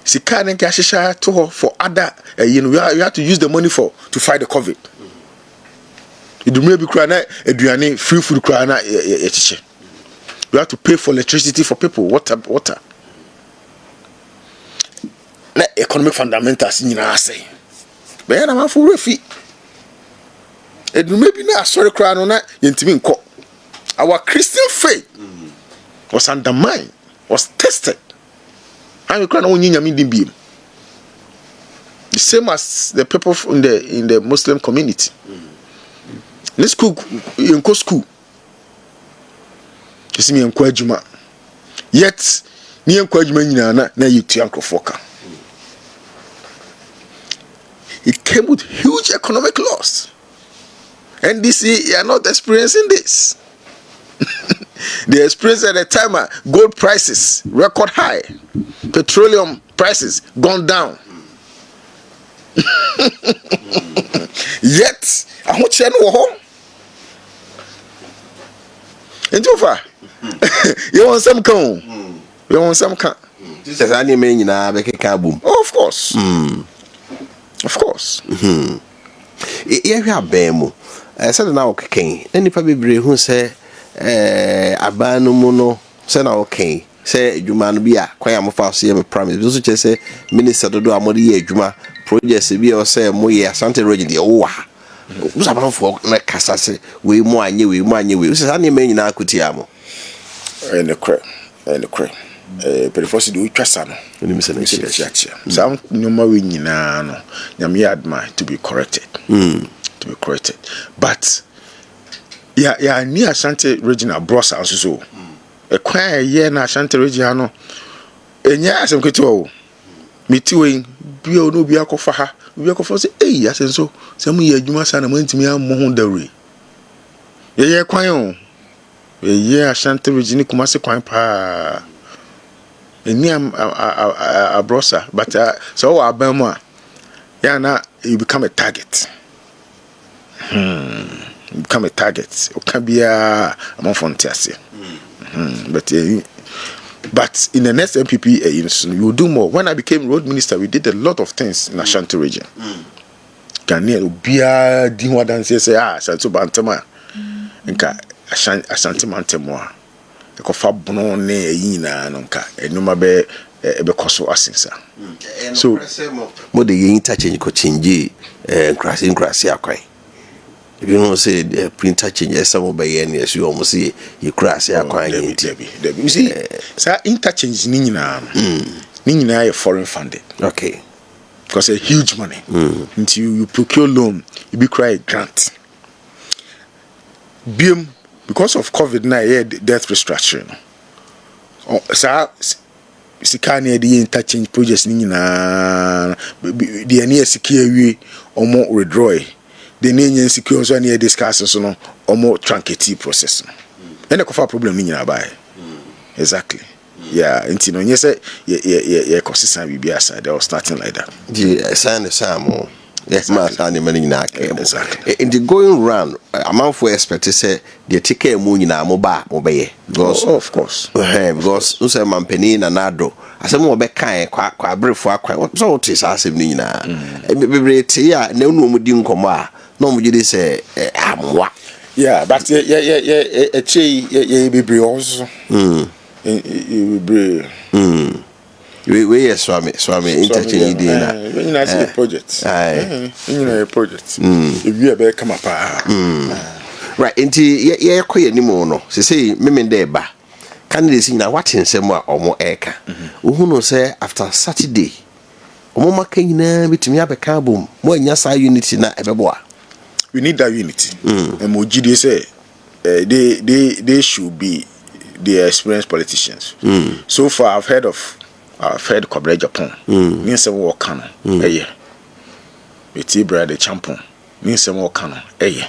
Sikan and Kashisha to her for other, you have to use the money to fight the COVID. You do maybe crana, free food crana, you have to pay for electricity for people, water. Economic fundamentals in our say. But I'm a full fee. It may be not sorry crown on that, Yentimin court. Our Christian faith was undermined, was tested. And you can't only beam. The same as the people in the Muslim community. Let's cook in school. You see me in Kwajuma. Yet, near Kwajuma, na you to Uncle Foka. It came with huge economic loss. And this you are not experiencing this. They experienced at the time gold prices record high, petroleum prices gone down. Yet, I want you know home. And so far, you want some come? You want some come? This is any man in a boom. Oh, of course. Of course. You have Bemo. I said now, okay. Any probably who say, Abanumuno, say now, okay. Say, you man be a quite a fast year promise. Those who say, Minister to do a modi, Juma, projects be or say, Moya, Santa Reggie, oh, who's about for like Cassase, we more and you, this is any man in Akutiamo. And the crap, but the first do Trasano, some no more winning, no, Yamiadma to be corrected. To be corrected, but yeah, near Ashanti regional bros also. A quiet year na Ashanti regional. And yeah, some kito. Me too. Be no be a kofa. Be a kofa say, hey, Asenso. Some year you must have a month me a mohondary. Yeah, quiet. Yeah, Ashanti region kumase quiet pa. And near a brosa, but so Abama. Yeah, now you become a target. become a target. It can be a monfantasy. But in the next MPP, you will do more. When I became road minister, we did a lot of things in Ashanti region. Ghanaian Ubia Dinwa dance say Asenso Bantama. Nka Ashanti Mantemoa. Eko fa bono ne yina nka enuma be koso asensa. So mo de interchange ko change krasi akwan. If you know say the printer change some of by any as you almost see you crash akwan Debbie. You see say interchange ni nyina is foreign funded. Okay. Because it's huge money. Until you procure loan, you be cry grant. Because of COVID now, death restructuring. So, Sikani the interchange projects na the near secure we or more withdraw. The near secure so near discuss so no or more truncate process. And the problem in buy. Exactly. Yeah, and you know, yes, consistent be aside. They were starting like that. The sign the Samo. Yes, my money in exactly. In the going round, amount for expect to say the ticket moon in our mobile. Because, of course, because no say man penny and nado. I said more back kind, quite brief for quite so it is as if Nina. Every tea, no mudim comma, no would you say, yeah, but a che, be also. We swami interchange dina. When I see a project, a project. If you ever come up, right? Into ye quite any more no. Say me deba. Candidates in a watching somewhere or more eka. Who no say after Saturday. Omo makina between me carbon. More nyasa unity na ebeboa. We need that unity. And Mojide say they should be the experienced politicians. So far, I've heard Kobre Japan. Means some war canon. Eh, it's brother Champon. Means some war canon. Eh,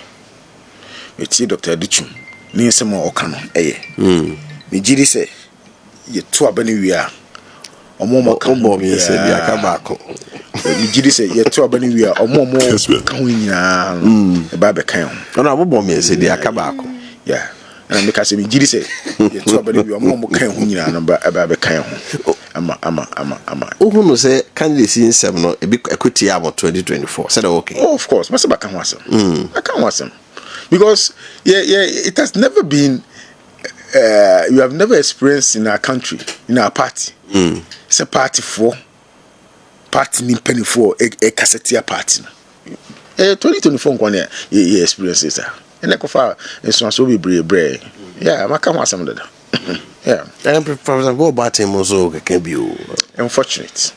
it's Dr. Duchum. Means some more canon. Eh, me Jiri say, you two are benny we are. Or more combo, me said, I come back. Me Jiri say, you two are benny we are. Or more coming a barbecan. Oh, no, me said, I come back. Yeah. And because me Jiri say, you two are benny we are more can number about the can. Ama. Who no say candidates in some no a big equity about 2024. Said okay. Oh, of course. Must back I can't want some. Because it has never been you have never experienced in our country, in our party. It's a party for party penny for a cassette party. 2024 one year experiences. And like far so be brave. Yeah, I can't want some of that. Yeah. And Professor, what about him also can be unfortunate.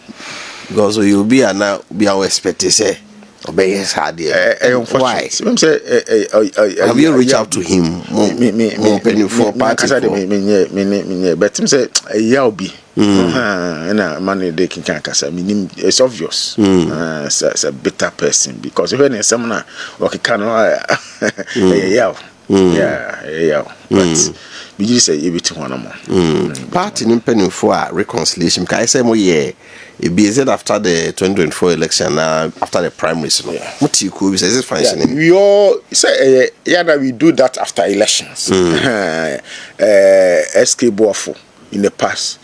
Because you'll be now be our expect to say obey his hard. Why? Have you reached out to him? Me penny for party. But him say yeah be. And money they can cast. I mean it's obvious. It's a better person because when someone okay can yeah. But we just say you to one more. Party in penny for reconciliation. Can I say more it be said after the 2024 election after the primaries. What you could say is functioning. We all say that we do that after elections. SK Boafo in the past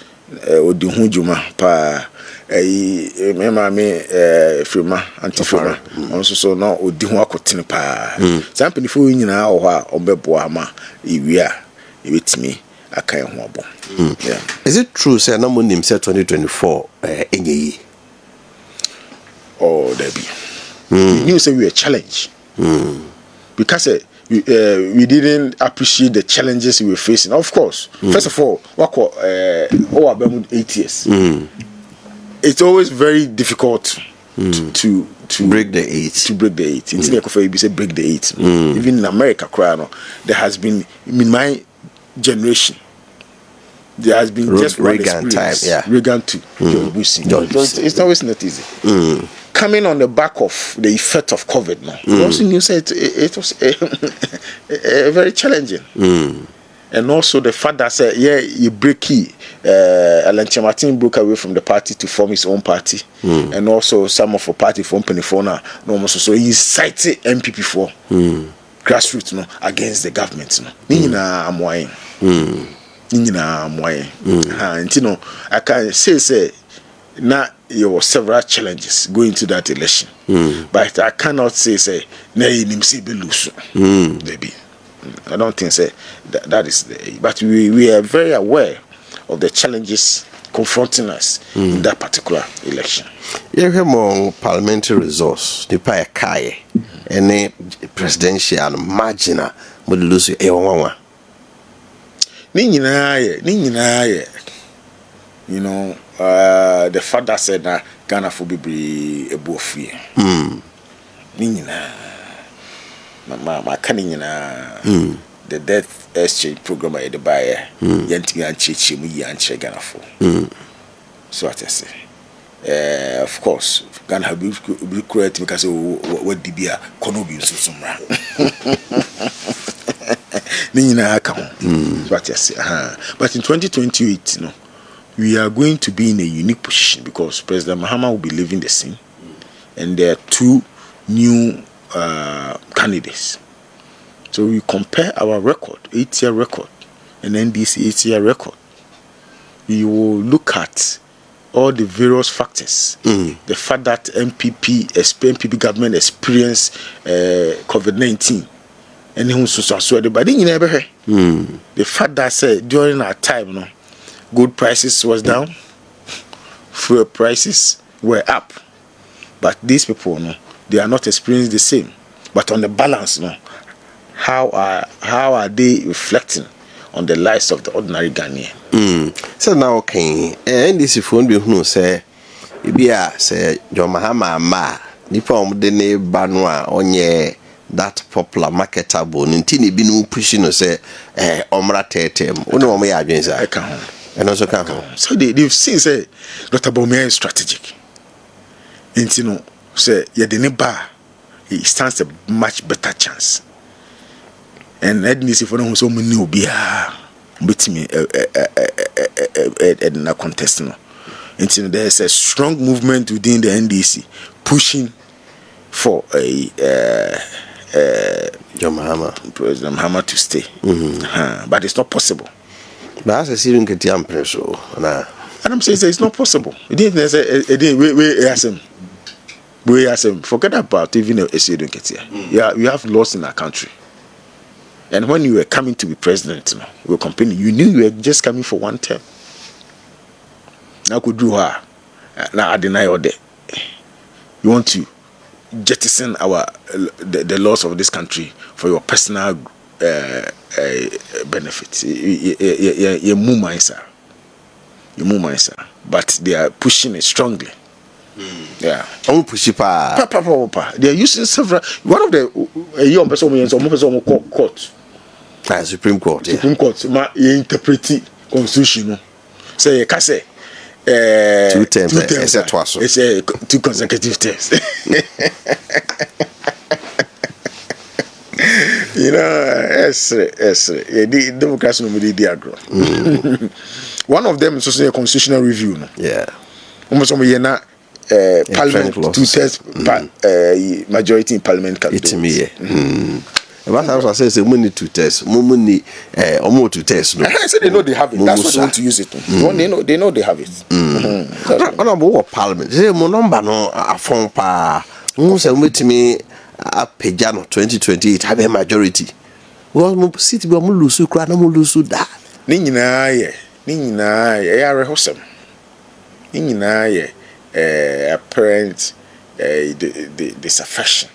Odi Hunjuma pa remember me firma anti-firma also so now Odi Hu akotene pa some people nyina ho a ombeboa ma iwia ebetimi akan ho abo. Yeah, is it true say na mo nim say 2024 enyeyi? Oh there be you say we a challenge because we didn't appreciate the challenges we were facing. Of course, first of all, about 8 years. It's always very difficult to break the 8. To break the 8. You say break the 8. Even in America, there has been in my generation. There has been just one Reagan time, Reagan too. It's always not easy. Coming on the back of the effect of COVID now, also you said it was very challenging. And also the fact that you break Alan Martin broke away from the party to form his own party, and also some of the party from Penifona, almost so he cited MPP for grassroots no against the government no ni nyina amoye ni nyina amoye nti no I can say na there were several challenges going to that election but I cannot say na him say be lose maybe I don't think that is but we are very aware of the challenges confronting us in that particular election. You have more parliamentary resource, the pay kai, any presidential marginal would lose a one. You know, the father said that Ghana for be a buffy. My cunning the death exchange program at the buyer, Yanti and Chichi, and Ghana for. So what I say. Of course, Ghana have been created because what DBA Konobi so somewhere. Nina account. What I say. But in 2028, we are going to be in a unique position because President Mahama will be leaving the scene, and there are two new candidates. So we compare our record, 8-year record, and NDC 8-year record. We will look at all the various factors. The fact that MPP government experienced COVID-19, and who so but then you never heard. The fact that said during our time, good prices was down, fuel prices were up, but these people, they are not experiencing the same. But on the balance, how are they reflecting on the lives of the ordinary Ghanaian? So now, okay, and this if one be who say, say John Mahama ma nipa the ne banwa onye that popular marketable ntini bi no pushing no say omra tetem one omo ya adwensa and also can so they've seen say Dr. Bawumia is strategic. And say yedene ba he stands a much better chance. And NDC for no so many obia betimi na contest no. And there's a strong movement within the NDC pushing for a President Mahama to stay. But it's not possible. But as a Syrian Ketiam Preso, and I'm saying it's not possible. We ask him, forget about even a Syrian Ketia. Yeah, we have laws in our country. And when you were coming to be president, you were complaining, you knew you were just coming for one term. Now could do her. Now I deny all that. You want to jettison the laws of this country for your personal benefits. You move my sir. But they are pushing it strongly. Yeah. Oh, push it. They are using several. One of the young person court. Supreme Court. Supreme Court. Interpret constitution. Say, Kase. 2 terms. It's a 2 consecutive terms. Yes. The democracy no be diagram. One of them is also a constitutional review. Yeah. Almost Parliament 2/3 majority in Parliament can do it. But I was saying, money 2 tests, money, almost 2 tests. I said they know they have it. That's what they want to use it. They know they have it. Honorable Parliament. Say, my number no a phone pa. Who say with me a pejano 2028 have a majority. Well, mo city we mo lose kra na mo lose da. Ni nyina ye ya rehosem. Ni nyina ye apparent disaffection.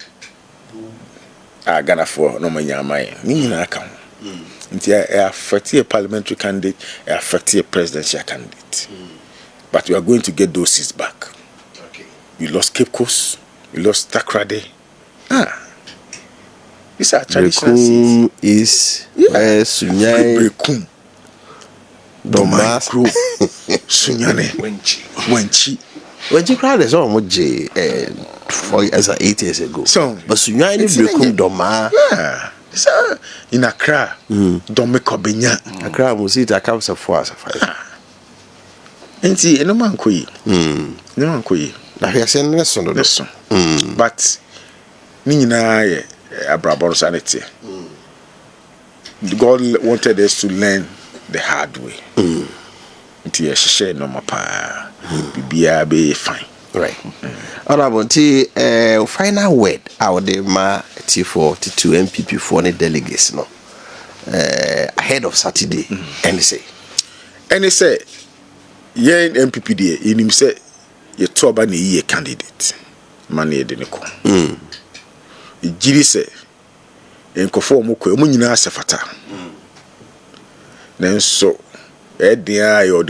Ghana for no manyama ni nyina ka ho. Nti affect a parliamentary candidate, affect a presidential candidate. But we are going to get those seats back. Okay. We lost Cape Coast, we lost Takrade. These are traditional seats. Sunyai Brekum Domas Sunyane Wenchi crowd is almost 8 years ago. So, but Sunyai Brekum Doma. Yeah. So in Accra, Domeko Benya. Accra Musita comes of force. And see, no man kui. No man kui. Now he has sent lesson. But Nina, abrabon sanity. God wanted us to learn the hard way. Until you share no mapa, be fine. Right. Honorable T, final word out there, ma T4, T2 MPP for the delegates, no. Ahead of Saturday, and they say, yeah, MPP, in him say, you talk about a candidate, money didn't come. Jiri say, in conform with Munina Sefata. Then so, Edia or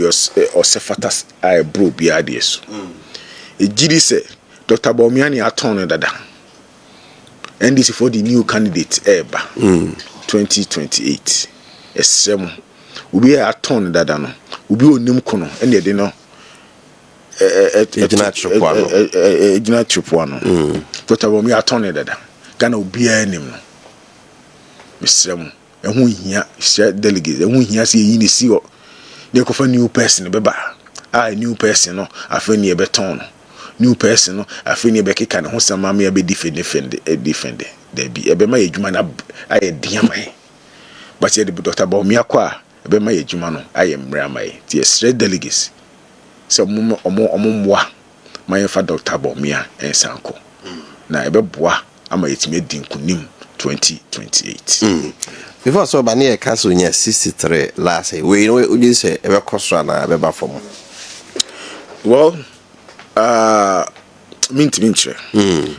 Sefatas, I bro be ideas. Jiri say, Dr. Bawumia attorney dada. And this is for the new candidate, Eba, 2028. Esem, ubi attorney dada no, ubi onim kono, and ye no. Ejina Tripuano. Dr. Bawumia attorney dada. Gana ubi enim no. Mesrem, ehun hia share delegate, ehun hia se yi ni si o. De ko fa new person beba. New person no, afa ni e beton no. New person no, afa ni e be keka ne ho sama me be defend. There be e be ma edwuma na aye diamai. But ye de Dr. Bawumia kwa e be ma edwuma no aye mra mai. Ti share delegates. So omo my fa Dr. Bawumia ensanko. Na e be boa ama yetime dinkunim 2028. Before so Bania Castle near 63 last year, we know you say ever Cosrana, ever from. Well,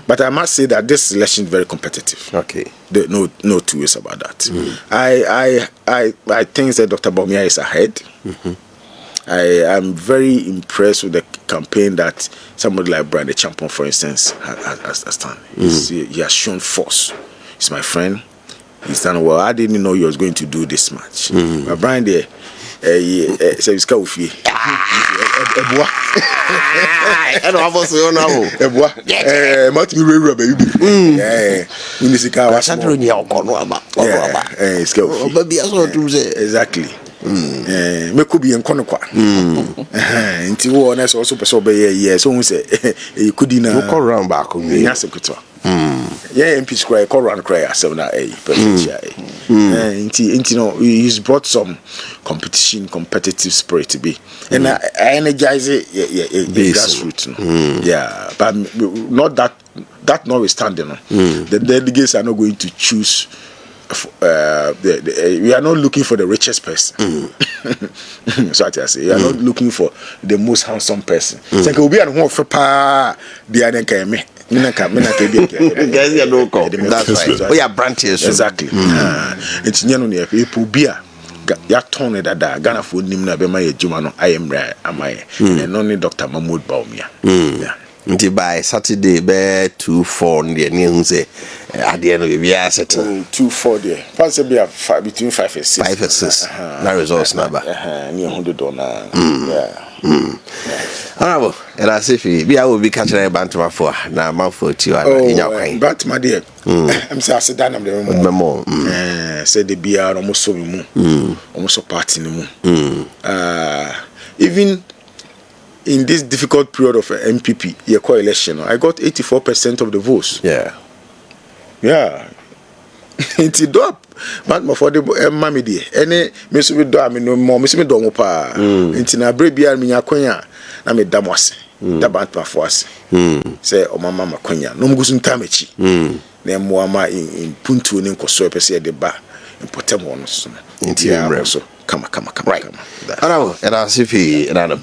but I must say that this election is very competitive. Okay. No two ways about that. I think that Dr. Bawumia is ahead. I am very impressed with the campaign that somebody like Brian the Champion, for instance, has done. He has shown force. He's my friend. He's done well. I didn't know he was going to do this much. But Brian there, says he's going to exactly. Me could be in Konokwa. Until one else also person be yes. So we say you could go round back. Yes, yeah, MP square, call round cry 7 no, he's brought some competitive spirit to be, and I energize it. Grassroots. Yeah, but not that notwithstanding, the delegates are not going to choose. We are not looking for the richest person. So I say, we are not looking for the most handsome person. So we be on for pa the other can me. That's right. We are branches. Exactly. It's people beer. Ya tone dada Ghana for nim na be ma ejuma no ayemra amaye. And only Dr. Mahmoud Bawumia. Yeah. Until by Saturday, be 2-4 the near say at the end of the year, 2-4 there. Possibly between 5 and 6. 5 and 6. That results number. Near $100. Yeah. Honorable, and as if we will be catching a Bantama for now, month for 2 in your way. But my dear, I'm saying I'm the more. Said the beer almost so almost a party no more. Even in this difficult period of MPP, your coalition, I got 84% of the votes. Yeah. It's a drop. But for the mammy dear, any Miss Widow, no more Miss Midomopa. It's in a brave beer, Minya, I'm a damos. The Bantama for us. Say, oh, Mamma Quenya, no Musun Tamichi. Name Moama in Puntu and Inco, per the bar in Potamon. Into your so come. Right. And I'll see if he and